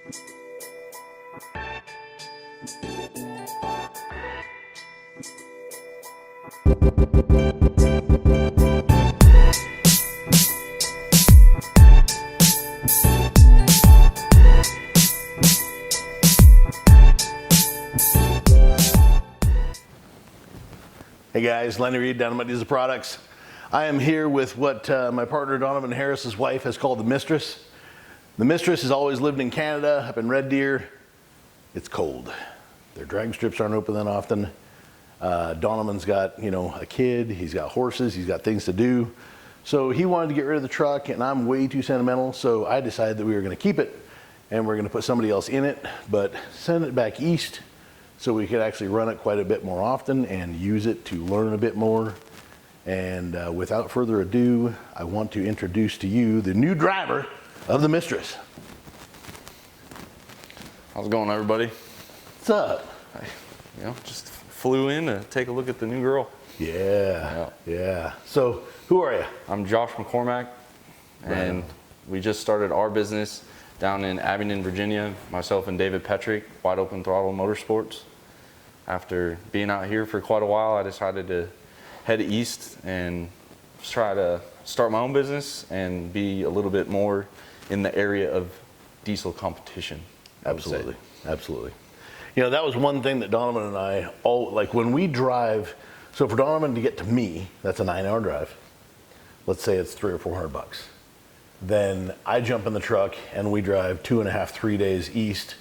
Hey guys, Lenny Reed, Dynomite Diesel Products. I am here with what my partner Donovan Harris's wife has called the Mistress. The Mistress has always lived in Canada, up in Red Deer. It's cold. Their drag strips aren't open that often. Donovan's got, a kid, he's got horses, he's got things to do. So he wanted to get rid of the truck, and I'm way too sentimental, so I decided that we were gonna keep it and we're gonna put somebody else in it, but send it back east so we could actually run it quite a bit more often and use it to learn a bit more. And without further ado, I want to introduce to you the new driver of the Mistress. How's it going, everybody? What's up? Just flew in to take a look at the new girl. Yeah. So who are you? I'm Josh McCormack, and we just started our business down in Abingdon, Virginia. Myself and David Petrick, Wide Open Throttle Motorsports. After being out here for quite a while, I decided to head east and try to start my own business and be a little bit more in the area of diesel competition. Absolutely. That was one thing that Donovan and I like when we drive. So for Donovan to get to me, that's a 9-hour drive. Let's say it's $300 or $400. Then I jump in the truck and we drive 2.5, 3 days east.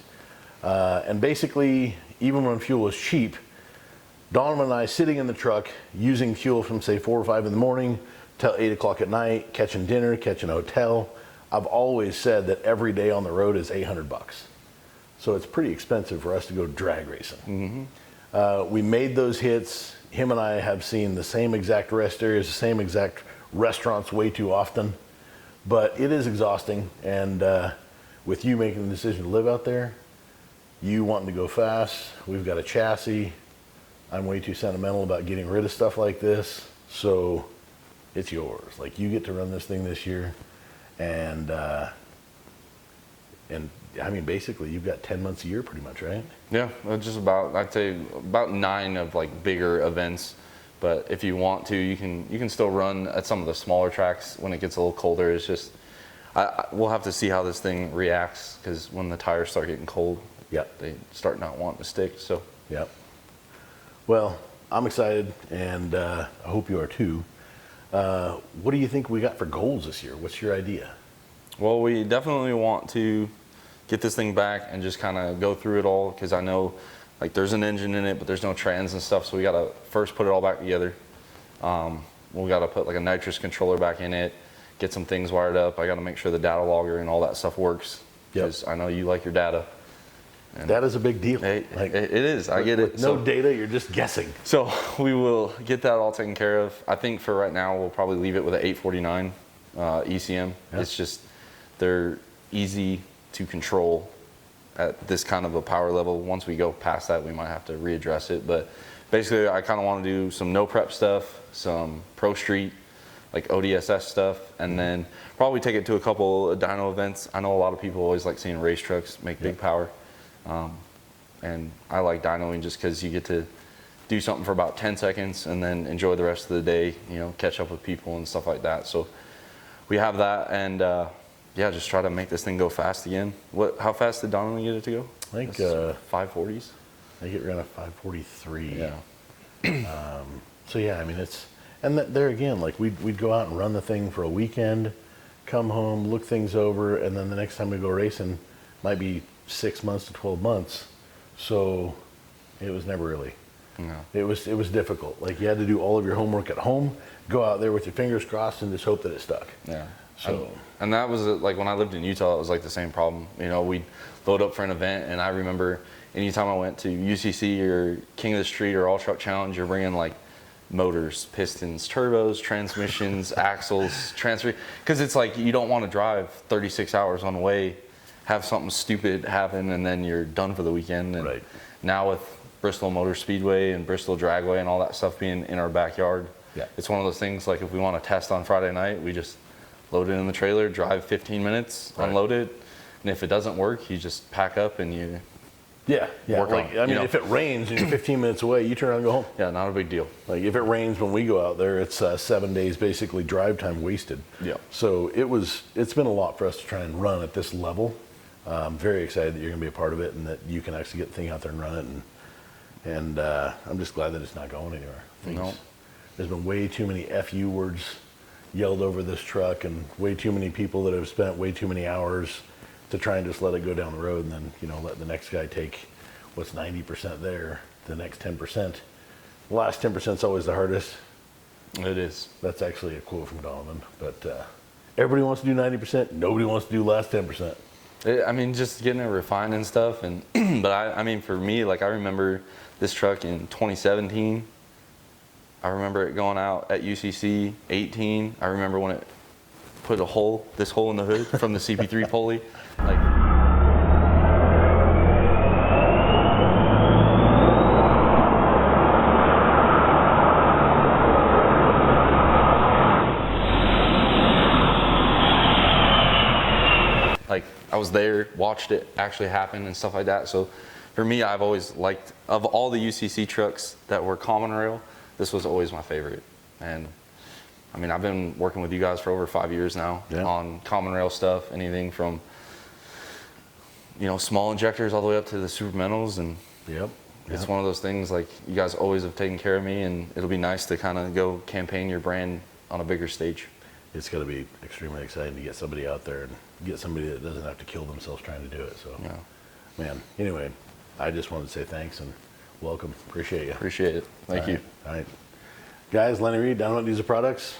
And basically, even when fuel was cheap, Donovan and I sitting in the truck using fuel from say 4 or 5 in the morning till 8 o'clock at night, catching dinner, catching a hotel. I've always said that every day on the road is $800. So it's pretty expensive for us to go drag racing. We made those hits. Him and I have seen the same exact rest areas, the same exact restaurants way too often. But it is exhausting, and with you making the decision to live out there, you wanting to go fast, we've got a chassis. I'm way too sentimental about getting rid of stuff like this, so it's yours. Like, you get to run this thing this year, and I mean, basically, you've got 10 months a year pretty much, right? Yeah, just about, I'd say about 9 of like bigger events. But if you want to, you can still run at some of the smaller tracks when it gets a little colder. It's just, we'll have to see how this thing reacts, because when the tires start getting cold, they start not wanting to stick. So. Yep. Well, I'm excited, and I hope you are too. What do you think we got for goals this year? What's your idea? Well, we definitely want to get this thing back and just kind of go through it all, because I know like there's an engine in it, but there's no trans and stuff, so we got to first put it all back together. We got to put like a nitrous controller back in it, get some things wired up. I got to make sure the data logger and all that stuff works, because I know you like your data. And that is a big deal. It is. I get it. No data, you're just guessing. So we will get that all taken care of. I think for right now, we'll probably leave it with an 849 ECM. Yeah. It's just, they're easy to control at this kind of a power level. Once we go past that, we might have to readdress it. But basically, I kind of want to do some no prep stuff, some Pro Street, like ODSS stuff, and then probably take it to a couple of dyno events. I know a lot of people always like seeing race trucks make big power. And I like dynoing just because you get to do something for about 10 seconds and then enjoy the rest of the day, catch up with people and stuff like that. So we have that, and just try to make this thing go fast again. How fast did Donovan get it to go? I think 540s. I think it ran a 543. Yeah. So yeah, I mean there again, like we'd go out and run the thing for a weekend, come home, look things over, and then the next time we go racing might be 6 months to 12 months. So it was never really. No. It was difficult. Like, you had to do all of your homework at home, go out there with your fingers crossed, and just hope that it stuck. Yeah. So. And that was like when I lived in Utah, it was like the same problem. We'd load up for an event, and I remember anytime I went to UCC or King of the Street or All Truck Challenge, you're bringing like motors, pistons, turbos, transmissions, axles, transfer, because it's like you don't want to drive 36 hours on the way, have something stupid happen, and then you're done for the weekend. And now with Bristol Motor Speedway and Bristol Dragway and all that stuff being in our backyard, it's one of those things, like if we want to test on Friday night, we just load it in the trailer, drive 15 minutes, unload it, And if it doesn't work, you just pack up and you, Yeah. Work on Like, it, I mean, you know? if it rains and you're 15 minutes away, you turn around and go home. yeah, not a big deal. Like if it rains when we go out there, it's 7 days basically drive time wasted. Yeah. So it's been a lot for us to try and run at this level. I'm very excited that you're going to be a part of it and that you can actually get the thing out there and run it. And I'm just glad that it's not going anywhere. No. There's been way too many FU words yelled over this truck and way too many people that have spent way too many hours to try and just let it go down the road and then, let the next guy take what's 90% there, the next 10%. The last 10% is always the hardest. It is. That's actually a quote from Donovan. But everybody wants to do 90%. Nobody wants to do last 10%. I mean, just getting it refined and stuff. And but I mean, for me, like I remember this truck in 2017. I remember it going out at UCC 18. I remember when it put this hole in the hood from the CP3 pulley. Like, I was there, watched it actually happen and stuff like that. So for me, I've always liked, of all the UCC trucks that were common rail, this was always my favorite. And I mean, I've been working with you guys for over 5 years now on common rail stuff, anything from, small injectors all the way up to the Supermentals. And it's one of those things, like, you guys always have taken care of me, and it'll be nice to kind of go campaign your brand on a bigger stage. It's going to be extremely exciting to get somebody out there and get somebody that doesn't have to kill themselves trying to do it. So, man, anyway, I just wanted to say thanks and welcome. Appreciate you. Appreciate it. Thank you. All right. Guys, Lenny Reed, Dynomite Diesel Products.